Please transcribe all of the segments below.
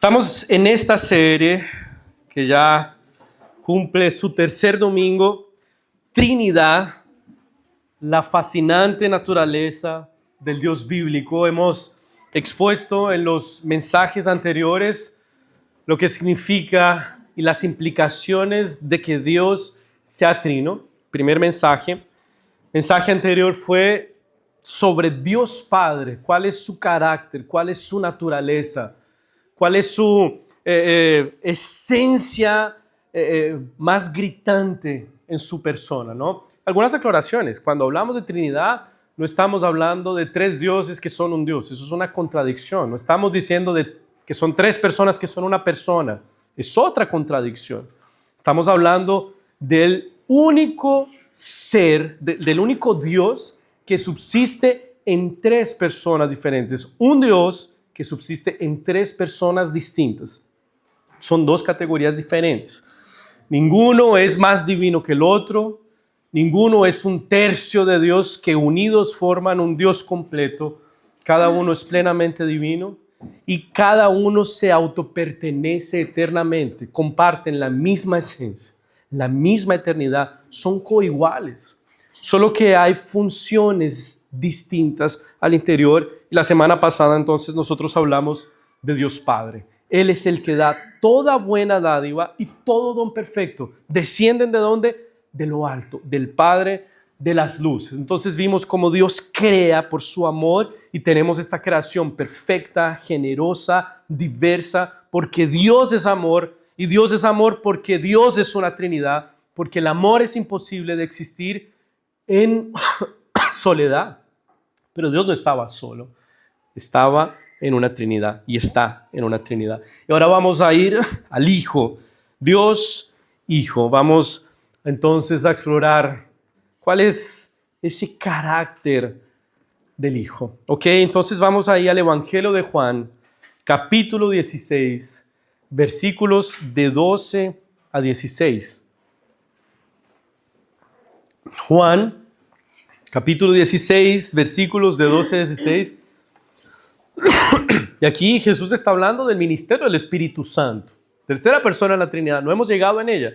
Estamos en esta serie que ya cumple su tercer domingo, Trinidad, la fascinante naturaleza del Dios bíblico. Hemos expuesto en los mensajes anteriores lo que significa y las implicaciones de que Dios sea trino. Primer mensaje. Mensaje anterior fue sobre Dios Padre, cuál es su carácter, cuál es su naturaleza, cuál es su esencia más gritante en su persona, ¿no? Algunas aclaraciones. Cuando hablamos de Trinidad, no estamos hablando de tres dioses que son un Dios. Eso es una contradicción. No estamos diciendo que son tres personas que son una persona. Es otra contradicción. Estamos hablando del único ser, del único Dios que subsiste en tres personas diferentes. Un Dios que subsiste en tres personas distintas. Son dos categorías diferentes. Ninguno es más divino que el otro. Ninguno es un tercio de Dios que unidos forman un Dios completo. Cada uno es plenamente divino y cada uno se autopertenece eternamente. Comparten la misma esencia, la misma eternidad. Son coiguales. Solo que hay funciones distintas al interior. Y la semana pasada entonces nosotros hablamos de Dios Padre. Él es el que da toda buena dádiva y todo don perfecto. ¿Descienden de dónde? De lo alto, del Padre de las luces. Entonces vimos cómo Dios crea por su amor y tenemos esta creación perfecta, generosa, diversa, porque Dios es amor y Dios es amor porque Dios es una Trinidad, porque el amor es imposible de existir en soledad. Pero Dios no estaba solo, estaba en una Trinidad y está en una Trinidad. Y ahora vamos a ir al Hijo, Dios Hijo. Vamos entonces a explorar cuál es ese carácter del Hijo. Ok, entonces vamos ahí al Evangelio de Juan, capítulo 16, versículos de 12 a 16. Juan, capítulo 16, versículos de 12 a 16. Y aquí Jesús está hablando del ministerio del Espíritu Santo. Tercera persona en la Trinidad. No hemos llegado en ella.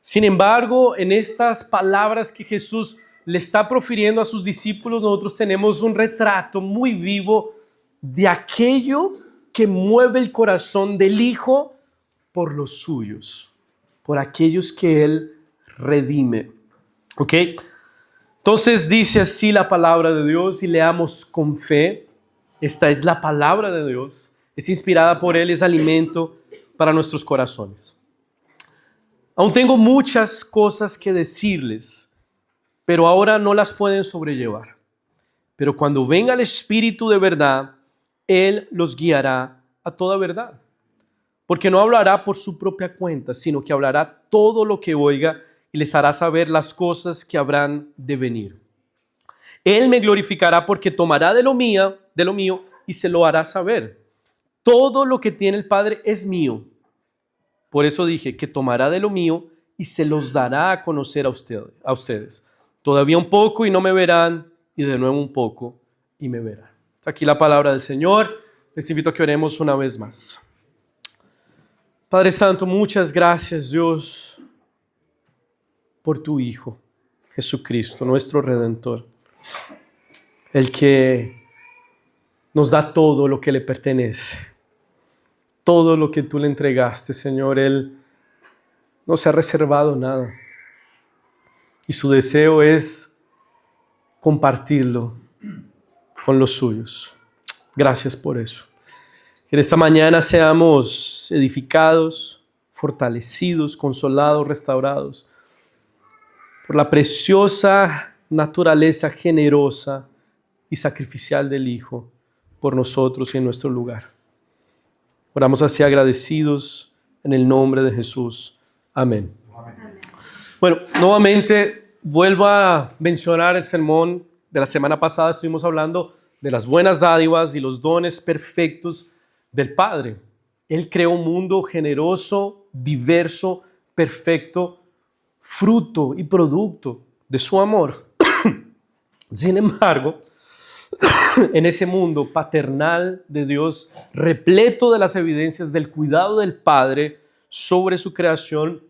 Sin embargo, en estas palabras que Jesús le está profiriendo a sus discípulos, nosotros tenemos un retrato muy vivo de aquello que mueve el corazón del Hijo por los suyos, por aquellos que Él redime. ¿Ok? Entonces dice así la palabra de Dios y leamos con fe. Esta es la palabra de Dios. Es inspirada por Él, es alimento para nuestros corazones. Aún tengo muchas cosas que decirles, pero ahora no las pueden sobrellevar. Pero cuando venga el Espíritu de verdad, Él los guiará a toda verdad. Porque no hablará por su propia cuenta, sino que hablará todo lo que oiga y les hará saber las cosas que habrán de venir. Él me glorificará porque tomará de lo mío y se lo hará saber. Todo lo que tiene el Padre es mío. Por eso dije que tomará de lo mío y se los dará a conocer a ustedes. Todavía un poco y no me verán, y de nuevo un poco y me verán. Aquí la palabra del Señor. Les invito a que oremos una vez más. Padre Santo, muchas gracias, Dios, por tu Hijo, Jesucristo, nuestro Redentor, el que nos da todo lo que le pertenece, todo lo que tú le entregaste, Señor. Él no se ha reservado nada y su deseo es compartirlo con los suyos. Gracias por eso. Que en esta mañana seamos edificados, fortalecidos, consolados, restaurados por la preciosa naturaleza generosa y sacrificial del Hijo por nosotros y en nuestro lugar. Oramos así agradecidos en el nombre de Jesús. Amén. Amén. Bueno, nuevamente vuelvo a mencionar el sermón de la semana pasada. Estuvimos hablando de las buenas dádivas y los dones perfectos del Padre. Él creó un mundo generoso, diverso, perfecto, fruto y producto de su amor. Sin embargo, en ese mundo paternal de Dios, repleto de las evidencias del cuidado del Padre sobre su creación,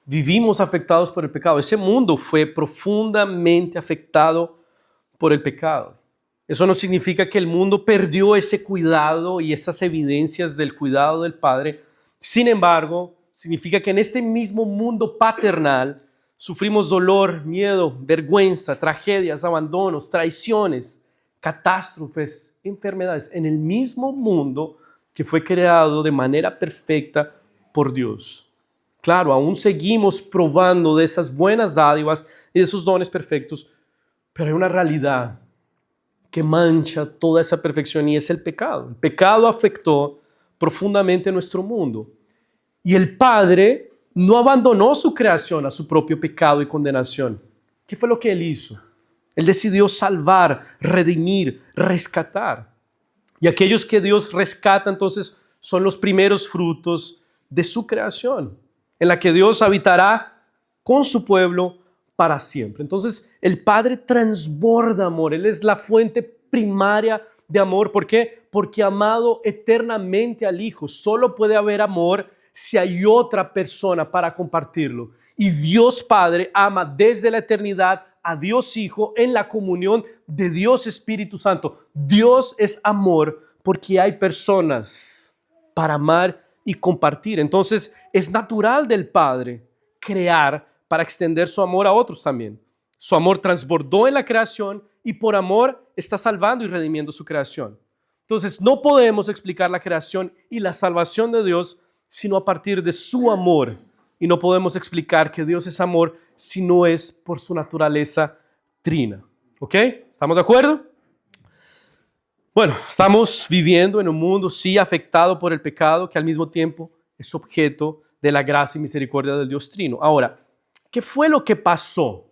vivimos afectados por el pecado. Ese mundo fue profundamente afectado por el pecado. Eso no significa que el mundo perdió ese cuidado y esas evidencias del cuidado del Padre. Sin embargo, significa que en este mismo mundo paternal sufrimos dolor, miedo, vergüenza, tragedias, abandonos, traiciones, catástrofes, enfermedades, en el mismo mundo que fue creado de manera perfecta por Dios. Claro, aún seguimos probando de esas buenas dádivas y de esos dones perfectos, pero hay una realidad que mancha toda esa perfección y es el pecado. El pecado afectó profundamente nuestro mundo. Y el Padre no abandonó su creación a su propio pecado y condenación. ¿Qué fue lo que Él hizo? Él decidió salvar, redimir, rescatar. Y aquellos que Dios rescata entonces son los primeros frutos de su creación, en la que Dios habitará con su pueblo para siempre. Entonces el Padre transborda amor. Él es la fuente primaria de amor. ¿Por qué? Porque ha amado eternamente al Hijo. Solo puede haber amor si hay otra persona para compartirlo. Y Dios Padre ama desde la eternidad a Dios Hijo en la comunión de Dios Espíritu Santo. Dios es amor porque hay personas para amar y compartir. Entonces es natural del Padre crear para extender su amor a otros también. Su amor transbordó en la creación y por amor está salvando y redimiendo su creación. Entonces no podemos explicar la creación y la salvación de Dios sino a partir de su amor. Y no podemos explicar que Dios es amor si no es por su naturaleza trina. ¿Ok? ¿Estamos de acuerdo? Bueno, estamos viviendo en un mundo sí afectado por el pecado que al mismo tiempo es objeto de la gracia y misericordia del Dios trino. Ahora, ¿qué fue lo que pasó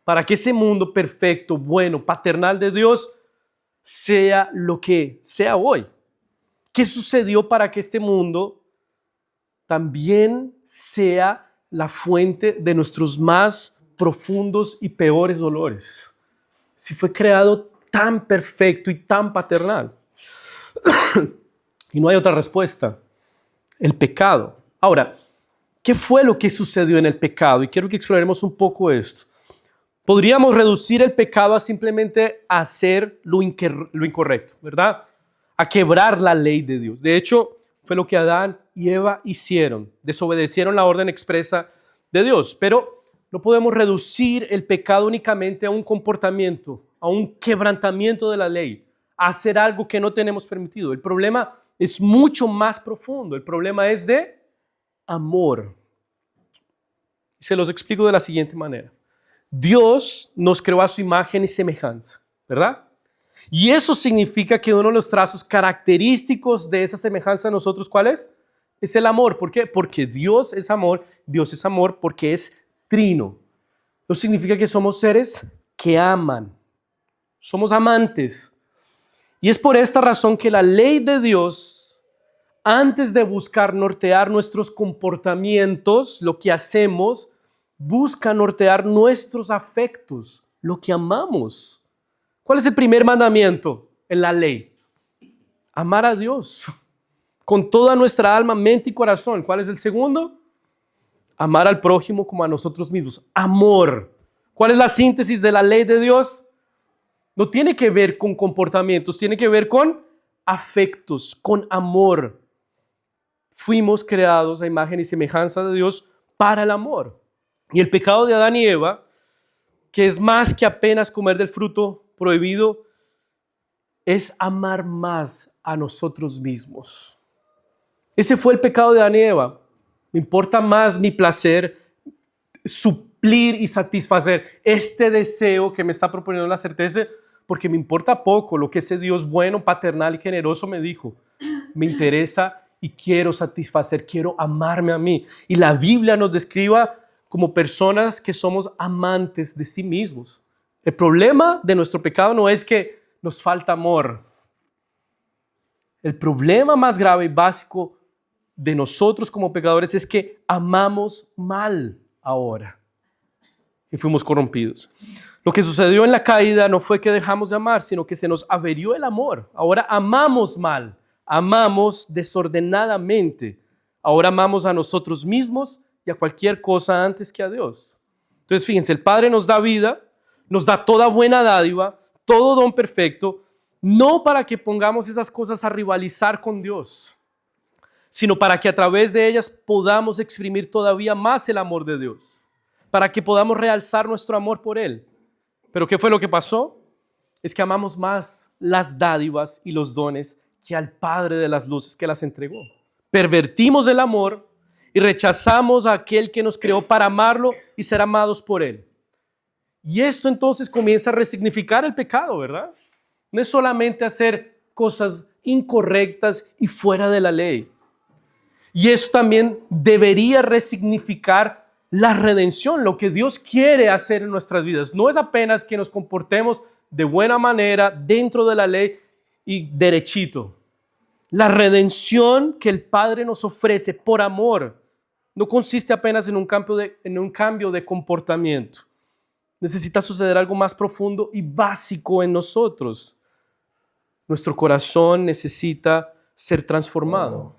para que ese mundo perfecto, bueno, paternal de Dios sea lo que sea hoy? ¿Qué sucedió para que este mundo también sea la fuente de nuestros más profundos y peores dolores? Si fue creado tan perfecto y tan paternal. Y no hay otra respuesta. El pecado. Ahora, ¿qué fue lo que sucedió en el pecado? Y quiero que exploremos un poco esto. Podríamos reducir el pecado a simplemente hacer lo incorrecto, ¿verdad? A quebrar la ley de Dios. De hecho, fue lo que Adán y Eva hicieron. Desobedecieron la orden expresa de Dios. Pero no podemos reducir el pecado únicamente a un comportamiento, a un quebrantamiento de la ley, a hacer algo que no tenemos permitido. El problema es mucho más profundo. El problema es de amor. Se los explico de la siguiente manera. Dios nos creó a su imagen y semejanza, ¿verdad? Y eso significa que uno de los trazos característicos de esa semejanza de nosotros, ¿cuál es? Es el amor. ¿Por qué? Porque Dios es amor porque es trino. Eso significa que somos seres que aman. Somos amantes. Y es por esta razón que la ley de Dios, antes de buscar nortear nuestros comportamientos, lo que hacemos, busca nortear nuestros afectos, lo que amamos. ¿Cuál es el primer mandamiento en la ley? Amar a Dios con toda nuestra alma, mente y corazón. ¿Cuál es el segundo? Amar al prójimo como a nosotros mismos. Amor. ¿Cuál es la síntesis de la ley de Dios? No tiene que ver con comportamientos, tiene que ver con afectos, con amor. Fuimos creados a imagen y semejanza de Dios para el amor. Y el pecado de Adán y Eva, que es más que apenas comer del fruto prohibido, es amar más a nosotros mismos. Ese fue el pecado de Adán y Eva. Me importa más mi placer, suplir y satisfacer este deseo que me está proponiendo la certeza, porque me importa poco lo que ese Dios bueno, paternal y generoso me dijo. Me interesa y quiero satisfacer, quiero amarme a mí. Y la Biblia nos describe como personas que somos amantes de sí mismos. El problema de nuestro pecado no es que nos falta amor. El problema más grave y básico de nosotros como pecadores es que amamos mal ahora y fuimos corrompidos. Lo que sucedió en la caída no fue que dejamos de amar, sino que se nos averió el amor. Ahora amamos mal, amamos desordenadamente. Ahora amamos a nosotros mismos y a cualquier cosa antes que a Dios. Entonces, fíjense, el Padre nos da vida, nos da toda buena dádiva, todo don perfecto, no para que pongamos esas cosas a rivalizar con Dios, sino para que a través de ellas podamos exprimir todavía más el amor de Dios, para que podamos realzar nuestro amor por Él. Pero ¿qué fue lo que pasó? Es que amamos más las dádivas y los dones que al Padre de las luces que las entregó. Pervertimos el amor y rechazamos a aquel que nos creó para amarlo y ser amados por Él. Y esto entonces comienza a resignificar el pecado, ¿verdad? No es solamente hacer cosas incorrectas y fuera de la ley. Y eso también debería resignificar la redención, lo que Dios quiere hacer en nuestras vidas. No es apenas que nos comportemos de buena manera dentro de la ley y derechito. La redención que el Padre nos ofrece por amor no consiste apenas en un cambio de comportamiento. Necesita suceder algo más profundo y básico en nosotros. Nuestro corazón necesita ser transformado.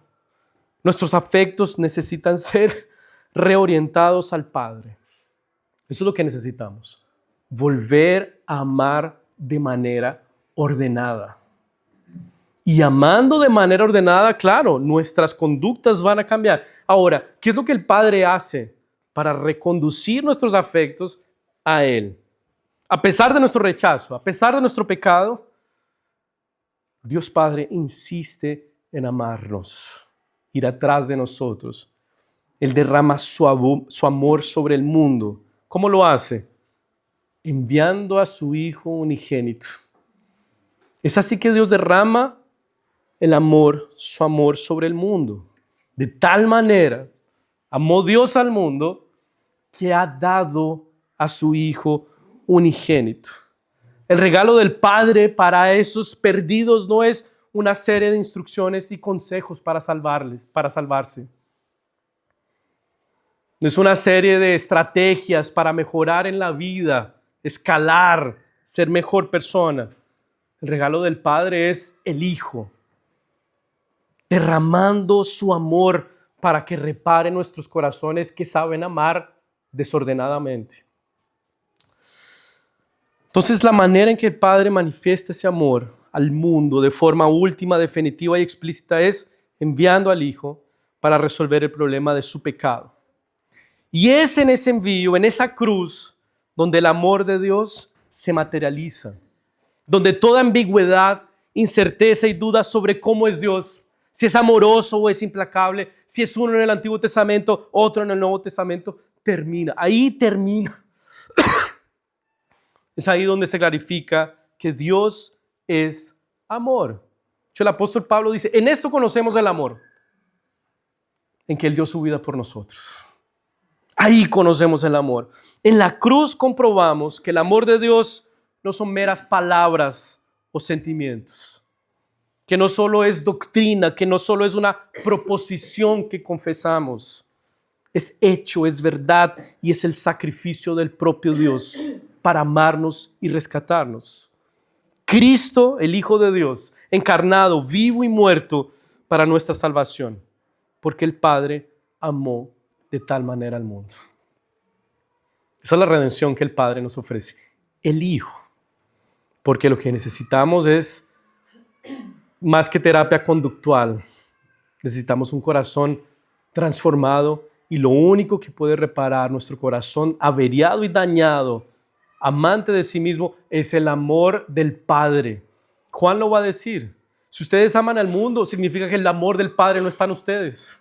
Nuestros afectos necesitan ser reorientados al Padre. Eso es lo que necesitamos. Volver a amar de manera ordenada. Y amando de manera ordenada, claro, nuestras conductas van a cambiar. Ahora, ¿qué es lo que el Padre hace para reconducir nuestros afectos a Él? A pesar de nuestro rechazo, a pesar de nuestro pecado, Dios Padre insiste en amarnos, ir atrás de nosotros. Él derrama su amor sobre el mundo. ¿Cómo lo hace? Enviando a su Hijo unigénito. Es así que Dios derrama su amor sobre el mundo. De tal manera amó Dios al mundo que ha dado a su Hijo unigénito. El regalo del Padre para esos perdidos no es una serie de instrucciones y consejos para salvarse. No es una serie de estrategias para mejorar en la vida, escalar, ser mejor persona. El regalo del Padre es el Hijo, derramando su amor para que repare nuestros corazones que saben amar desordenadamente. Entonces, la manera en que el Padre manifiesta ese amor al mundo de forma última, definitiva y explícita es enviando al Hijo para resolver el problema de su pecado. Y es en ese envío, en esa cruz, donde el amor de Dios se materializa, donde toda ambigüedad, incerteza y duda sobre cómo es Dios, si es amoroso o es implacable, si es uno en el Antiguo Testamento, otro en el Nuevo Testamento, termina. Ahí termina. Es ahí donde se clarifica que Dios es amor. De hecho, el apóstol Pablo dice, en esto conocemos el amor, en que Él dio su vida por nosotros. Ahí conocemos el amor. En la cruz comprobamos que el amor de Dios no son meras palabras o sentimientos, que no solo es doctrina, que no solo es una proposición que confesamos. Es hecho, es verdad y es el sacrificio del propio Dios para amarnos y rescatarnos. Cristo, el Hijo de Dios, encarnado, vivo y muerto para nuestra salvación, porque el Padre amó de tal manera al mundo. Esa es la redención que el Padre nos ofrece, el Hijo, porque lo que necesitamos es más que terapia conductual. Necesitamos un corazón transformado y lo único que puede reparar nuestro corazón averiado y dañado, amante de sí mismo, es el amor del Padre. Juan lo va a decir. Si ustedes aman al mundo, significa que el amor del Padre no está en ustedes.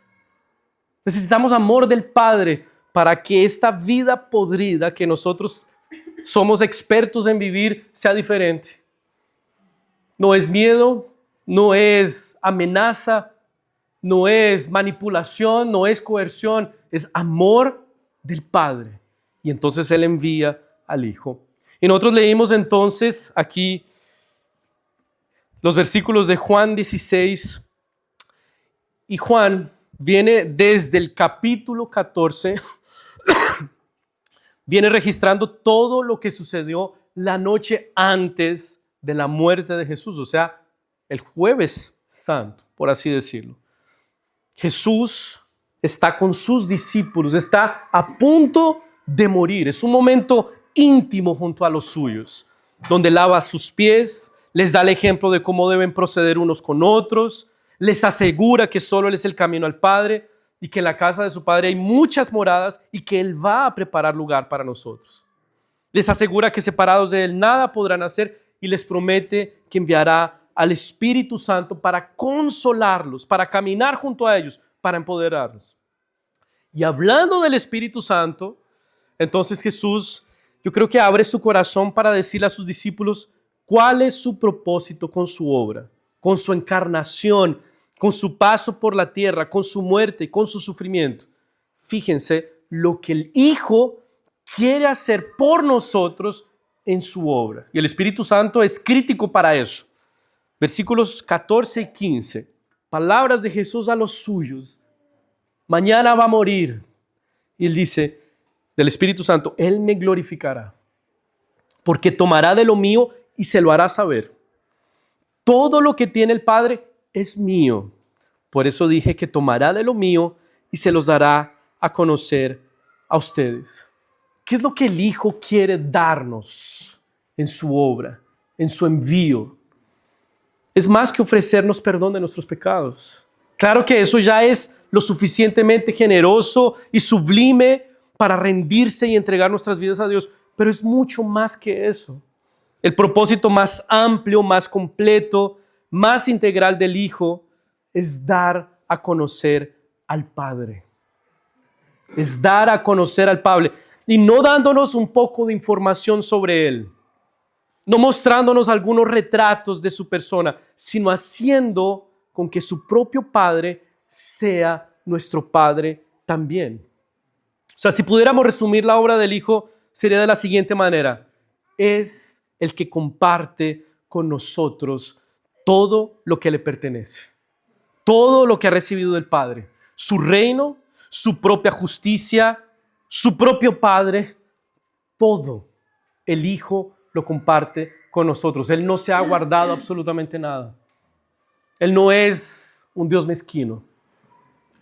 Necesitamos amor del Padre para que esta vida podrida que nosotros somos expertos en vivir sea diferente. No es miedo, no es amenaza, no es manipulación, no es coerción, es amor del Padre. Y entonces Él envía al Hijo. Y nosotros leímos entonces aquí los versículos de Juan 16, y Juan viene desde el capítulo 14 viene registrando todo lo que sucedió la noche antes de la muerte de Jesús, o sea, el jueves santo, por así decirlo. Jesús está con sus discípulos, está a punto de morir. Es un momento íntimo junto a los suyos, donde lava sus pies, les da el ejemplo de cómo deben proceder unos con otros, les asegura que solo Él es el camino al Padre y que en la casa de su Padre hay muchas moradas y que Él va a preparar lugar para nosotros. Les asegura que separados de Él nada podrán hacer y les promete que enviará al Espíritu Santo para consolarlos, para caminar junto a ellos, para empoderarlos. Y hablando del Espíritu Santo, entonces Jesús, yo creo que abre su corazón para decirle a sus discípulos cuál es su propósito con su obra, con su encarnación, con su paso por la tierra, con su muerte, con su sufrimiento. Fíjense lo que el Hijo quiere hacer por nosotros en su obra. Y el Espíritu Santo es crítico para eso. Versículos 14 y 15. Palabras de Jesús a los suyos. Mañana va a morir. Y Él dice del Espíritu Santo, Él me glorificará, porque tomará de lo mío y se lo hará saber. Todo lo que tiene el Padre es mío. Por eso dije que tomará de lo mío y se los dará a conocer a ustedes. ¿Qué es lo que el Hijo quiere darnos en su obra, en su envío? Es más que ofrecernos perdón de nuestros pecados. Claro que eso ya es lo suficientemente generoso y sublime para rendirse y entregar nuestras vidas a Dios, pero es mucho más que eso. El propósito más amplio, más completo, más integral del Hijo es dar a conocer al Padre. Es dar a conocer al Padre. Y no dándonos un poco de información sobre Él, no mostrándonos algunos retratos de su persona, sino haciendo con que su propio Padre sea nuestro Padre también. O sea, si pudiéramos resumir la obra del Hijo, sería de la siguiente manera. Es el que comparte con nosotros todo lo que le pertenece, todo lo que ha recibido del Padre, su reino, su propia justicia, su propio Padre, todo el Hijo lo comparte con nosotros. Él no se ha guardado absolutamente nada. Él no es un Dios mezquino,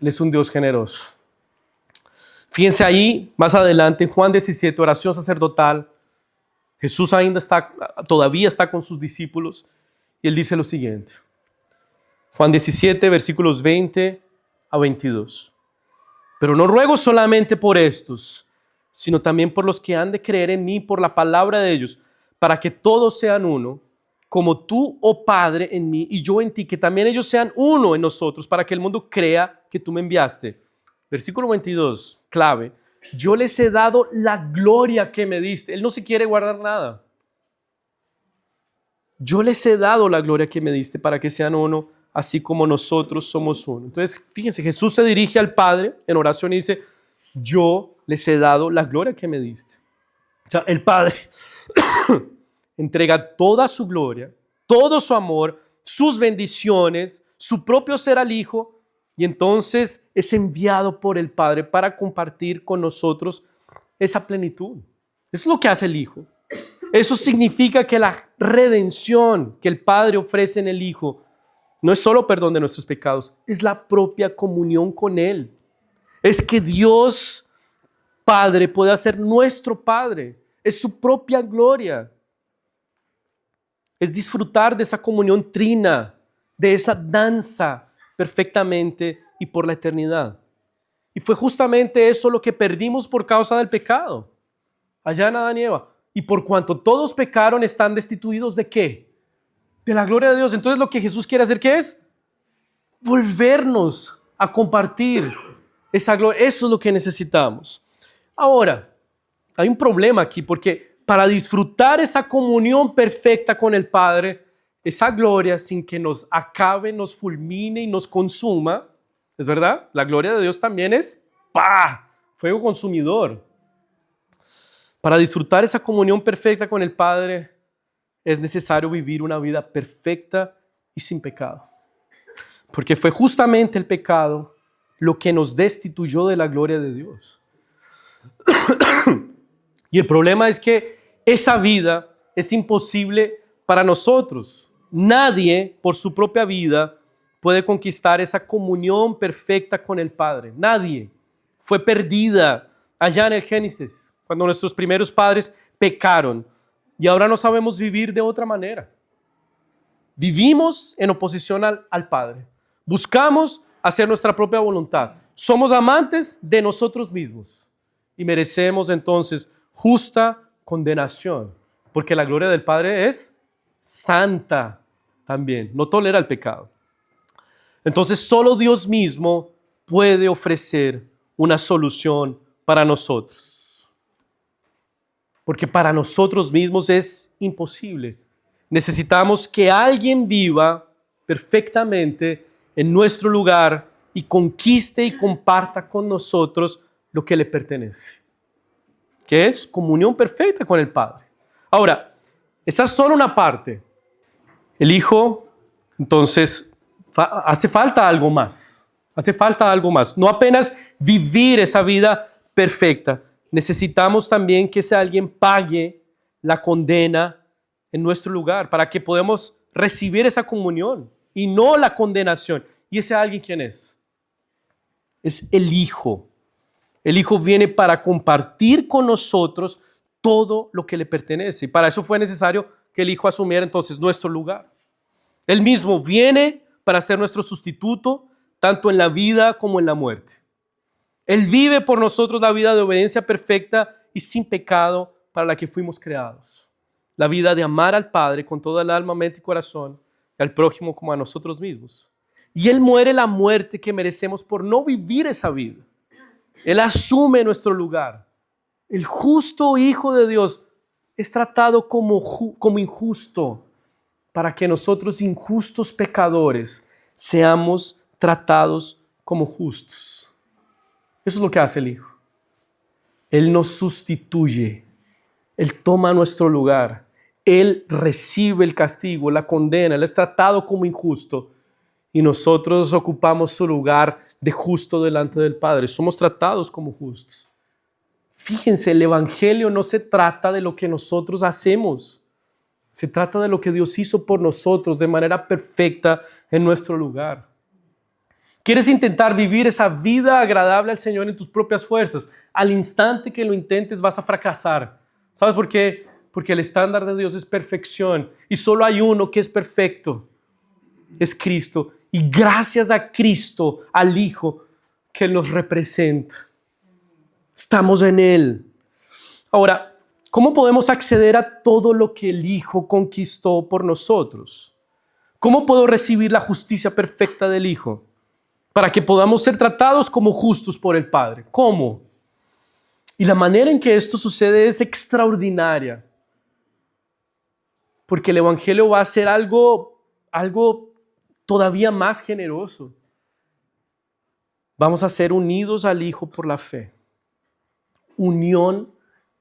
Él es un Dios generoso. Fíjense ahí, más adelante, en Juan 17, oración sacerdotal, Jesús todavía está con sus discípulos y Él dice lo siguiente. Juan 17, versículos 20 a 22. Pero no ruego solamente por estos, sino también por los que han de creer en mí por la palabra de ellos, para que todos sean uno, como tú, oh Padre, en mí y yo en ti, que también ellos sean uno en nosotros, para que el mundo crea que tú me enviaste. Versículo 22, clave. Yo les he dado la gloria que me diste. Él no se quiere guardar nada. Yo les he dado la gloria que me diste para que sean uno, así como nosotros somos uno. Entonces, fíjense, Jesús se dirige al Padre en oración y dice, yo les he dado la gloria que me diste. O sea, el Padre entrega toda su gloria, todo su amor, sus bendiciones, su propio ser al Hijo, y entonces es enviado por el Padre para compartir con nosotros esa plenitud. Eso es lo que hace el Hijo. Eso significa que la redención que el Padre ofrece en el Hijo no es solo perdón de nuestros pecados, es la propia comunión con Él. Es que Dios Padre puede ser nuestro Padre. Es su propia gloria. Es disfrutar de esa comunión trina, de esa danza perfectamente y por la eternidad. Y fue justamente eso lo que perdimos por causa del pecado. Allá en Adán y Eva. Y por cuanto todos pecaron, están destituidos ¿de qué? De la gloria de Dios. Entonces lo que Jesús quiere hacer, ¿qué es? Volvernos a compartir esa gloria. Eso es lo que necesitamos. Ahora, hay un problema aquí porque para disfrutar esa comunión perfecta con el Padre, esa gloria sin que nos acabe, nos fulmine y nos consuma, ¿es verdad? La gloria de Dios también es fuego consumidor. Para disfrutar esa comunión perfecta con el Padre es necesario vivir una vida perfecta y sin pecado. Porque fue justamente el pecado lo que nos destituyó de la gloria de Dios. Y el problema es que esa vida es imposible para nosotros. Nadie por su propia vida puede conquistar esa comunión perfecta con el Padre. Nadie. Fue perdida allá en el Génesis, cuando nuestros primeros padres pecaron. Y ahora no sabemos vivir de otra manera. Vivimos en oposición al Padre. Buscamos hacer nuestra propia voluntad. Somos amantes de nosotros mismos. Y merecemos entonces justa condenación. Porque la gloria del Padre es santa también. No tolera el pecado. Entonces solo Dios mismo puede ofrecer una solución para nosotros. Porque para nosotros mismos es imposible. Necesitamos que alguien viva perfectamente en nuestro lugar y conquiste y comparta con nosotros lo que le pertenece, que es comunión perfecta con el Padre. Ahora, esa es solo una parte. El Hijo, entonces, hace falta algo más. Hace falta algo más. No apenas vivir esa vida perfecta. Necesitamos también que ese alguien pague la condena en nuestro lugar para que podamos recibir esa comunión y no la condenación. ¿Y ese alguien quién es? Es el Hijo. El Hijo viene para compartir con nosotros todo lo que le pertenece. Y para eso fue necesario que el Hijo asumiera entonces nuestro lugar. Él mismo viene para ser nuestro sustituto, tanto en la vida como en la muerte. Él vive por nosotros la vida de obediencia perfecta y sin pecado para la que fuimos creados. La vida de amar al Padre con toda el alma, mente y corazón, y al prójimo como a nosotros mismos. Y Él muere la muerte que merecemos por no vivir esa vida. Él asume nuestro lugar. El justo Hijo de Dios es tratado como injusto para que nosotros, injustos pecadores, seamos tratados como justos. Eso es lo que hace el Hijo. Él nos sustituye. Él toma nuestro lugar. Él recibe el castigo, la condena. Él es tratado como injusto. Y nosotros ocupamos su lugar de justo delante del Padre. Somos tratados como justos. Fíjense, el Evangelio no se trata de lo que nosotros hacemos. Se trata de lo que Dios hizo por nosotros de manera perfecta en nuestro lugar. ¿Quieres intentar vivir esa vida agradable al Señor en tus propias fuerzas? Al instante que lo intentes vas a fracasar. ¿Sabes por qué? Porque el estándar de Dios es perfección y solo hay uno que es perfecto. Es Cristo. Y gracias a Cristo, al Hijo, que nos representa. Estamos en Él. Ahora, ¿cómo podemos acceder a todo lo que el Hijo conquistó por nosotros? ¿Cómo puedo recibir la justicia perfecta del Hijo? Para que podamos ser tratados como justos por el Padre. ¿Cómo? Y la manera en que esto sucede es extraordinaria. Porque el Evangelio va a ser algo todavía más generoso. Vamos a ser unidos al Hijo por la fe. Unión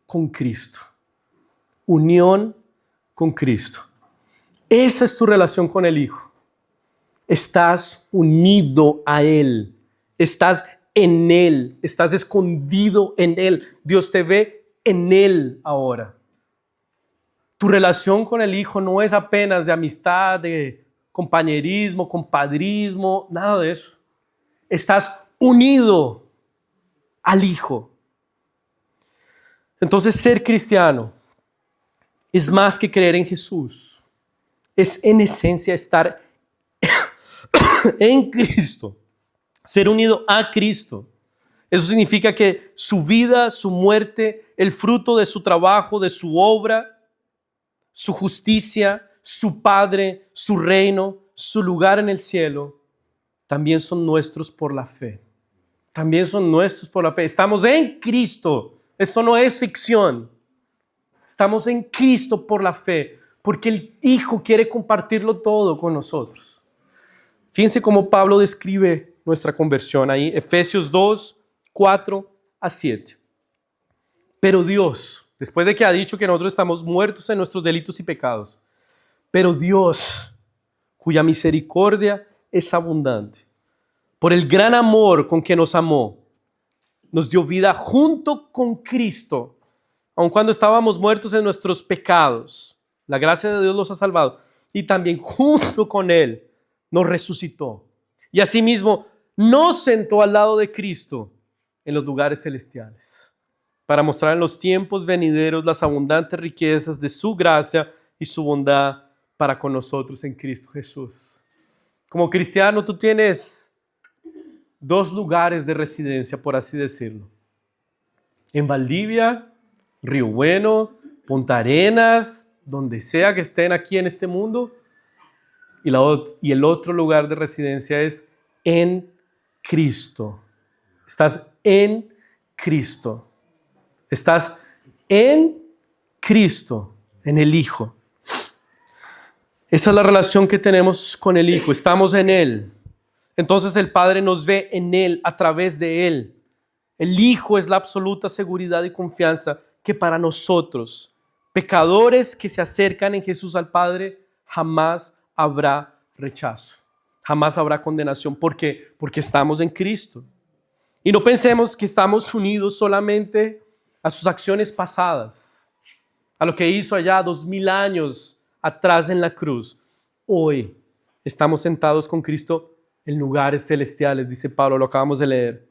con Cristo. Unión con Cristo. Esa es tu relación con el Hijo. Estás unido a Él. Estás en Él. Estás escondido en Él. Dios te ve en Él ahora. Tu relación con el Hijo no es apenas de amistad, de compañerismo, compadrismo, nada de eso. Estás unido al Hijo. Entonces, ser cristiano es más que creer en Jesús. Es en esencia estar en Cristo. Ser unido a Cristo. Eso significa que su vida, su muerte, el fruto de su trabajo, de su obra, su justicia, su Padre, su reino, su lugar en el cielo, también son nuestros por la fe. También son nuestros por la fe. Estamos en Cristo. Esto no es ficción. Estamos en Cristo por la fe, porque el Hijo quiere compartirlo todo con nosotros. Fíjense cómo Pablo describe nuestra conversión ahí, Efesios 2, 4 a 7. Pero Dios, después de que ha dicho que nosotros estamos muertos en nuestros delitos y pecados, pero Dios, cuya misericordia es abundante, por el gran amor con que nos amó, nos dio vida junto con Cristo. aun cuando estábamos muertos en nuestros pecados, la gracia de Dios los ha salvado, y también junto con Él nos resucitó. Y asimismo nos sentó al lado de Cristo en los lugares celestiales, para mostrar en los tiempos venideros las abundantes riquezas de su gracia y su bondad para con nosotros en Cristo Jesús. Como cristiano, tú tienes dos lugares de residencia, por así decirlo. En Valdivia, Río Bueno, Punta Arenas, donde sea que estén aquí en este mundo. Y el otro lugar de residencia es en Cristo. Estás en Cristo. Estás en Cristo, en el Hijo. Esa es la relación que tenemos con el Hijo. Estamos en Él. Entonces el Padre nos ve en Él, a través de Él. El Hijo es la absoluta seguridad y confianza que para nosotros, pecadores que se acercan en Jesús al Padre, jamás habrá rechazo. Jamás habrá condenación. ¿Por qué? Porque estamos en Cristo. Y no pensemos que estamos unidos solamente a sus acciones pasadas, a lo que hizo allá 2000 años atrás en la cruz. Hoy estamos sentados con Cristo en lugares celestiales, dice Pablo, lo acabamos de leer.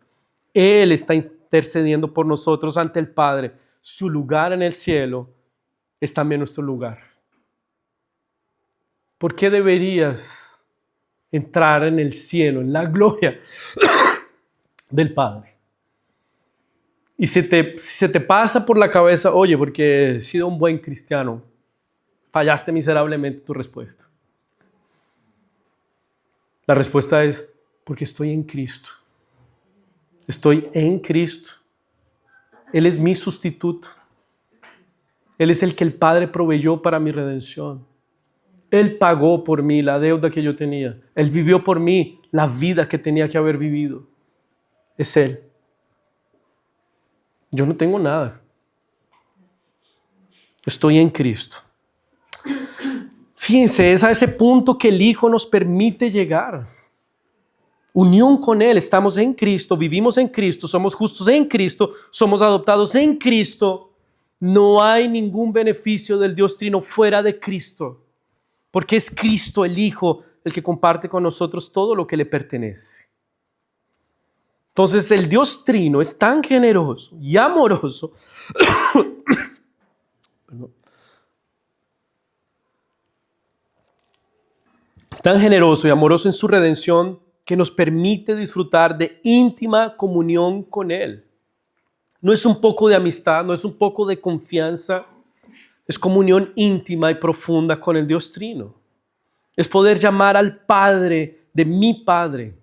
Él está intercediendo por nosotros ante el Padre. Su lugar en el cielo es también nuestro lugar. ¿Por qué deberías entrar en el cielo, en la gloria del Padre? Y si se te pasa por la cabeza, oye, porque he sido un buen cristiano, fallaste miserablemente tu respuesta. La respuesta es, porque estoy en Cristo. Estoy en Cristo. Él es mi sustituto. Él es el que el Padre proveyó para mi redención. Él pagó por mí la deuda que yo tenía. Él vivió por mí la vida que tenía que haber vivido. Es Él. Yo no tengo nada. Estoy en Cristo. Fíjense, es a ese punto que el Hijo nos permite llegar. Unión con Él, estamos en Cristo, vivimos en Cristo, somos justos en Cristo, somos adoptados en Cristo. No hay ningún beneficio del Dios Trino fuera de Cristo, porque es Cristo el Hijo el que comparte con nosotros todo lo que le pertenece. Entonces el Dios Trino es tan generoso y amoroso tan generoso y amoroso en su redención que nos permite disfrutar de íntima comunión con Él. No es un poco de amistad, no es un poco de confianza, es comunión íntima y profunda con el Dios Trino. Es poder llamar al Padre de mi Padre.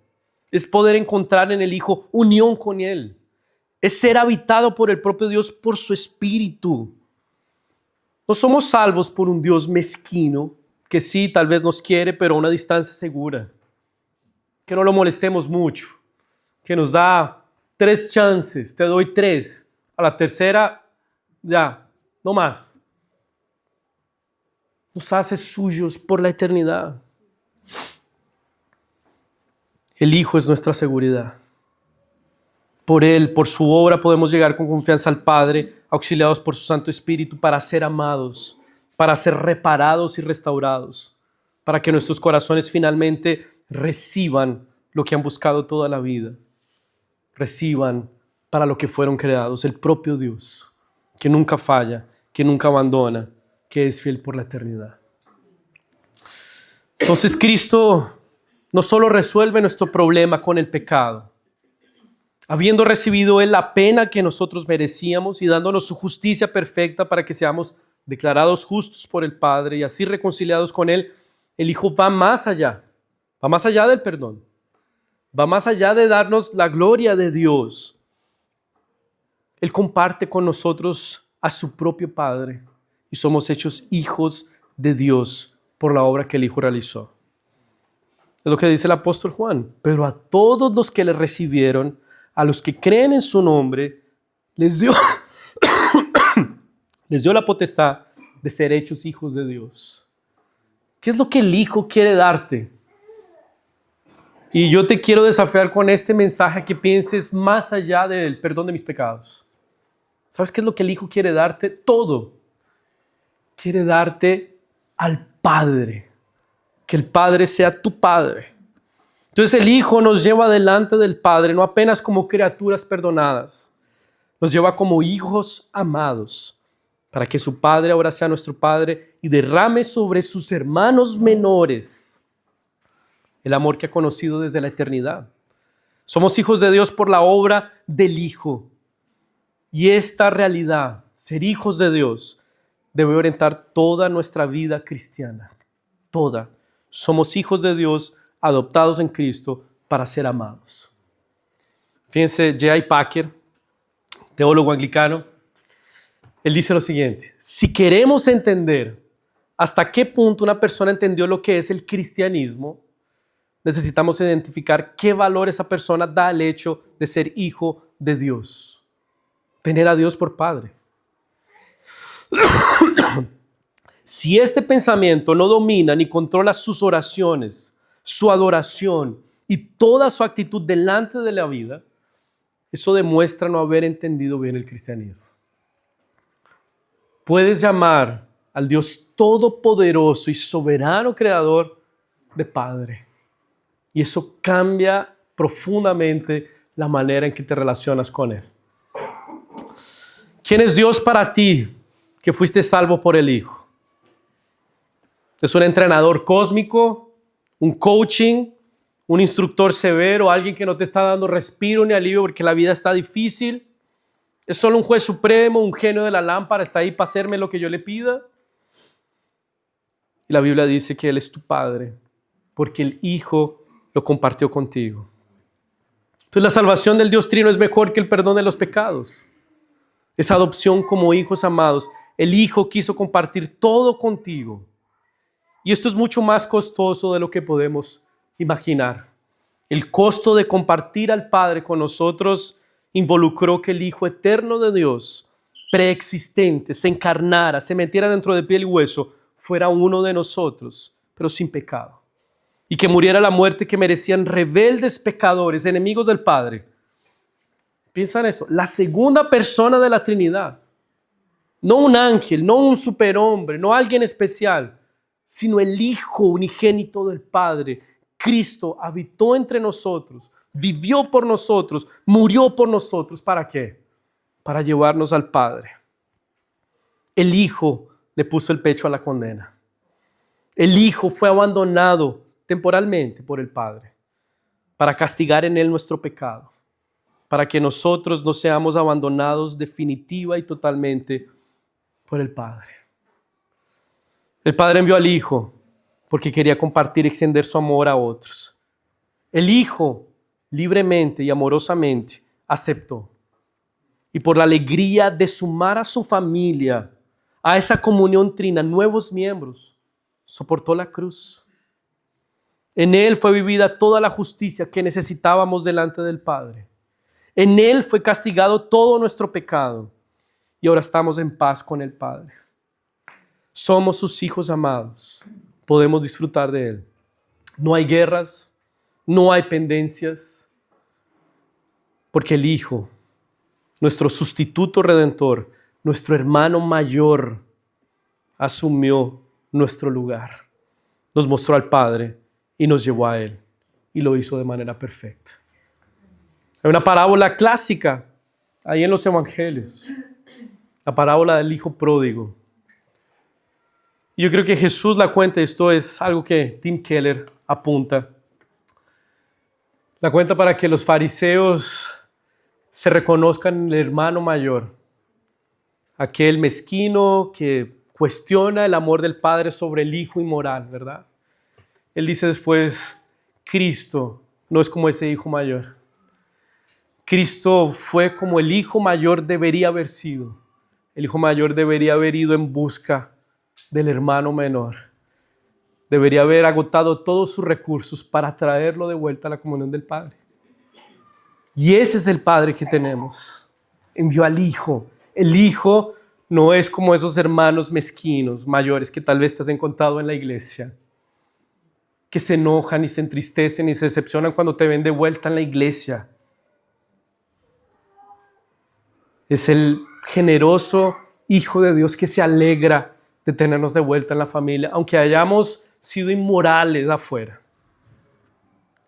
Es poder encontrar en el Hijo unión con Él. Es ser habitado por el propio Dios, por su Espíritu. No somos salvos por un Dios mezquino, que sí, tal vez nos quiere, pero a una distancia segura. Que no lo molestemos mucho. Que nos da 3 chances, te doy 3. A la tercera, ya, no más. Nos hace suyos por la eternidad. El Hijo es nuestra seguridad. Por Él, por su obra, podemos llegar con confianza al Padre, auxiliados por su Santo Espíritu, para ser amados, para ser reparados y restaurados, para que nuestros corazones finalmente reciban lo que han buscado toda la vida. Reciban para lo que fueron creados, el propio Dios, que nunca falla, que nunca abandona, que es fiel por la eternidad. Entonces Cristo no solo resuelve nuestro problema con el pecado, habiendo recibido Él la pena que nosotros merecíamos y dándonos su justicia perfecta para que seamos declarados justos por el Padre y así reconciliados con Él, el Hijo va más allá del perdón, va más allá de darnos la gloria de Dios. Él comparte con nosotros a su propio Padre y somos hechos hijos de Dios por la obra que el Hijo realizó. Es lo que dice el apóstol Juan. Pero a todos los que le recibieron, a los que creen en su nombre, les dio la potestad de ser hechos hijos de Dios. ¿Qué es lo que el Hijo quiere darte? Y yo te quiero desafiar con este mensaje que pienses más allá del perdón de mis pecados. ¿Sabes qué es lo que el Hijo quiere darte? Todo. Quiere darte al Padre. Que el Padre sea tu Padre. Entonces el Hijo nos lleva delante del Padre, no apenas como criaturas perdonadas. Nos lleva como hijos amados, para que su Padre ahora sea nuestro Padre y derrame sobre sus hermanos menores el amor que ha conocido desde la eternidad. Somos hijos de Dios por la obra del Hijo. Y esta realidad, ser hijos de Dios, debe orientar toda nuestra vida cristiana. Toda. Somos hijos de Dios, adoptados en Cristo para ser amados. Fíjense, J.I. Packer, teólogo anglicano, él dice lo siguiente: si queremos entender hasta qué punto una persona entendió lo que es el cristianismo, necesitamos identificar qué valor esa persona da al hecho de ser hijo de Dios. Tener a Dios por Padre. Si este pensamiento no domina ni controla sus oraciones, su adoración y toda su actitud delante de la vida, eso demuestra no haber entendido bien el cristianismo. Puedes llamar al Dios todopoderoso y soberano creador de Padre. Y eso cambia profundamente la manera en que te relacionas con Él. ¿Quién es Dios para ti que fuiste salvo por el Hijo? ¿Es un entrenador cósmico, un coaching, un instructor severo, alguien que no te está dando respiro ni alivio porque la vida está difícil? ¿Es solo un juez supremo, un genio de la lámpara, está ahí para hacerme lo que yo le pida? Y la Biblia dice que Él es tu Padre, porque el Hijo lo compartió contigo. Entonces la salvación del Dios Trino es mejor que el perdón de los pecados. Esa adopción como hijos amados, el Hijo quiso compartir todo contigo. Y esto es mucho más costoso de lo que podemos imaginar. El costo de compartir al Padre con nosotros involucró que el Hijo eterno de Dios, preexistente, se encarnara, se metiera dentro de piel y hueso, fuera uno de nosotros, pero sin pecado. Y que muriera la muerte que merecían rebeldes pecadores, enemigos del Padre. Piensa en eso, la segunda persona de la Trinidad. No un ángel, no un superhombre, no alguien especial, sino el Hijo unigénito del Padre. Cristo habitó entre nosotros, vivió por nosotros, murió por nosotros. ¿Para qué? Para llevarnos al Padre. El Hijo le puso el pecho a la condena. El Hijo fue abandonado temporalmente por el Padre para castigar en Él nuestro pecado, para que nosotros no seamos abandonados definitiva y totalmente por el Padre. El Padre envió al Hijo porque quería compartir y extender su amor a otros. El Hijo libremente y amorosamente aceptó. Y por la alegría de sumar a su familia, a esa comunión trina, nuevos miembros, soportó la cruz. En Él fue vivida toda la justicia que necesitábamos delante del Padre. En Él fue castigado todo nuestro pecado y ahora estamos en paz con el Padre. Somos sus hijos amados. Podemos disfrutar de Él. No hay guerras, no hay pendencias, porque el Hijo, nuestro sustituto redentor, nuestro hermano mayor, asumió nuestro lugar. Nos mostró al Padre y nos llevó a Él y lo hizo de manera perfecta. Hay una parábola clásica ahí en los evangelios, la parábola del hijo pródigo. Y yo creo que Jesús la cuenta, esto es algo que Tim Keller apunta. La cuenta para que los fariseos se reconozcan en el hermano mayor, aquel mezquino que cuestiona el amor del Padre sobre el Hijo inmoral, ¿verdad? Él dice después, Cristo no es como ese hijo mayor. Cristo fue como el hijo mayor debería haber sido. El hijo mayor debería haber ido en busca del hermano menor. Debería haber agotado todos sus recursos para traerlo de vuelta a la comunión del Padre. Y ese es el Padre que tenemos. Envió al Hijo. El Hijo no es como esos hermanos mezquinos, mayores, que tal vez te has encontrado en la iglesia, que se enojan y se entristecen y se decepcionan cuando te ven de vuelta en la iglesia. Es el generoso Hijo de Dios que se alegra de tenernos de vuelta en la familia, aunque hayamos sido inmorales afuera.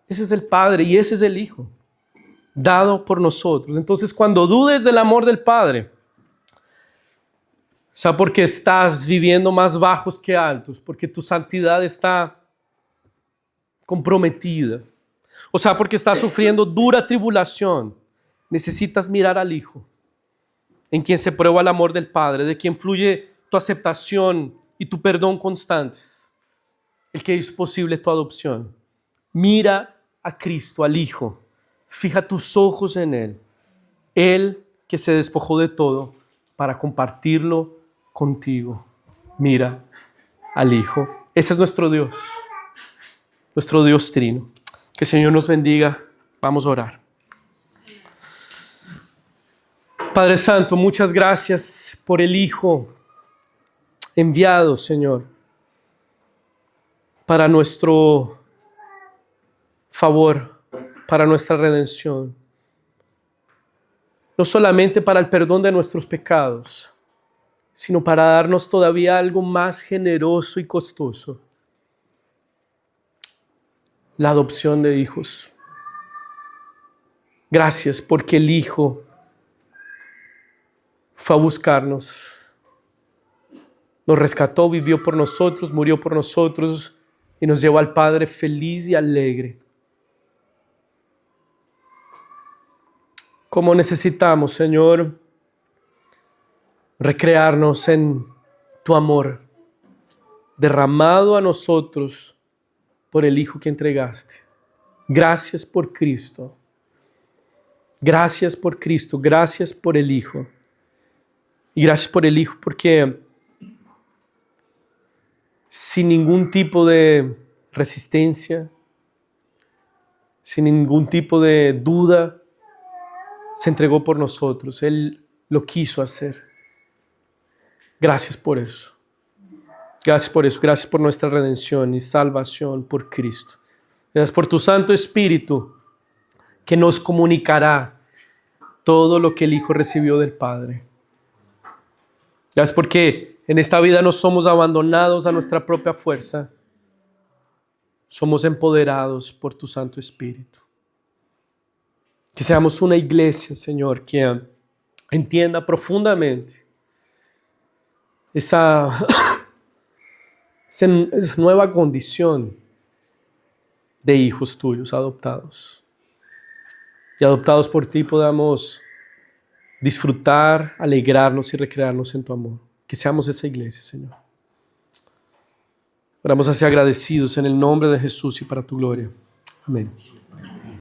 Ese es el Padre y ese es el Hijo, dado por nosotros. Entonces, cuando dudes del amor del Padre, sea porque estás viviendo más bajos que altos, porque tu santidad está comprometida, o sea, porque estás sufriendo dura tribulación, necesitas mirar al Hijo, en quien se prueba el amor del Padre, de quien fluye tu aceptación y tu perdón constantes, el que hizo posible tu adopción. Mira a Cristo, al Hijo, fija tus ojos en Él que se despojó de todo para compartirlo contigo. Mira al Hijo. Ese es nuestro Dios trino. Que el Señor nos bendiga. Vamos a orar. Padre Santo, muchas gracias por el Hijo enviado, Señor, para nuestro favor, para nuestra redención. No solamente para el perdón de nuestros pecados, sino para darnos todavía algo más generoso y costoso: la adopción de hijos. Gracias porque el Hijo fue a buscarnos, nos rescató, vivió por nosotros, murió por nosotros y nos llevó al Padre feliz y alegre. Cómo necesitamos, Señor, recrearnos en tu amor derramado a nosotros por el Hijo que entregaste. Gracias por Cristo. Gracias por Cristo. Gracias por el Hijo. Y gracias por el Hijo porque sin ningún tipo de resistencia, sin ningún tipo de duda, se entregó por nosotros. Él lo quiso hacer. Gracias por eso. Gracias por eso. Gracias por nuestra redención y salvación por Cristo. Gracias por tu Santo Espíritu que nos comunicará todo lo que el Hijo recibió del Padre. Gracias porque en esta vida no somos abandonados a nuestra propia fuerza. Somos empoderados por tu Santo Espíritu. Que seamos una iglesia, Señor, que entienda profundamente esa nueva condición de hijos tuyos adoptados. Y adoptados por ti podamos disfrutar, alegrarnos y recrearnos en tu amor. Que seamos esa iglesia, Señor. Oramos así agradecidos en el nombre de Jesús y para tu gloria. Amén.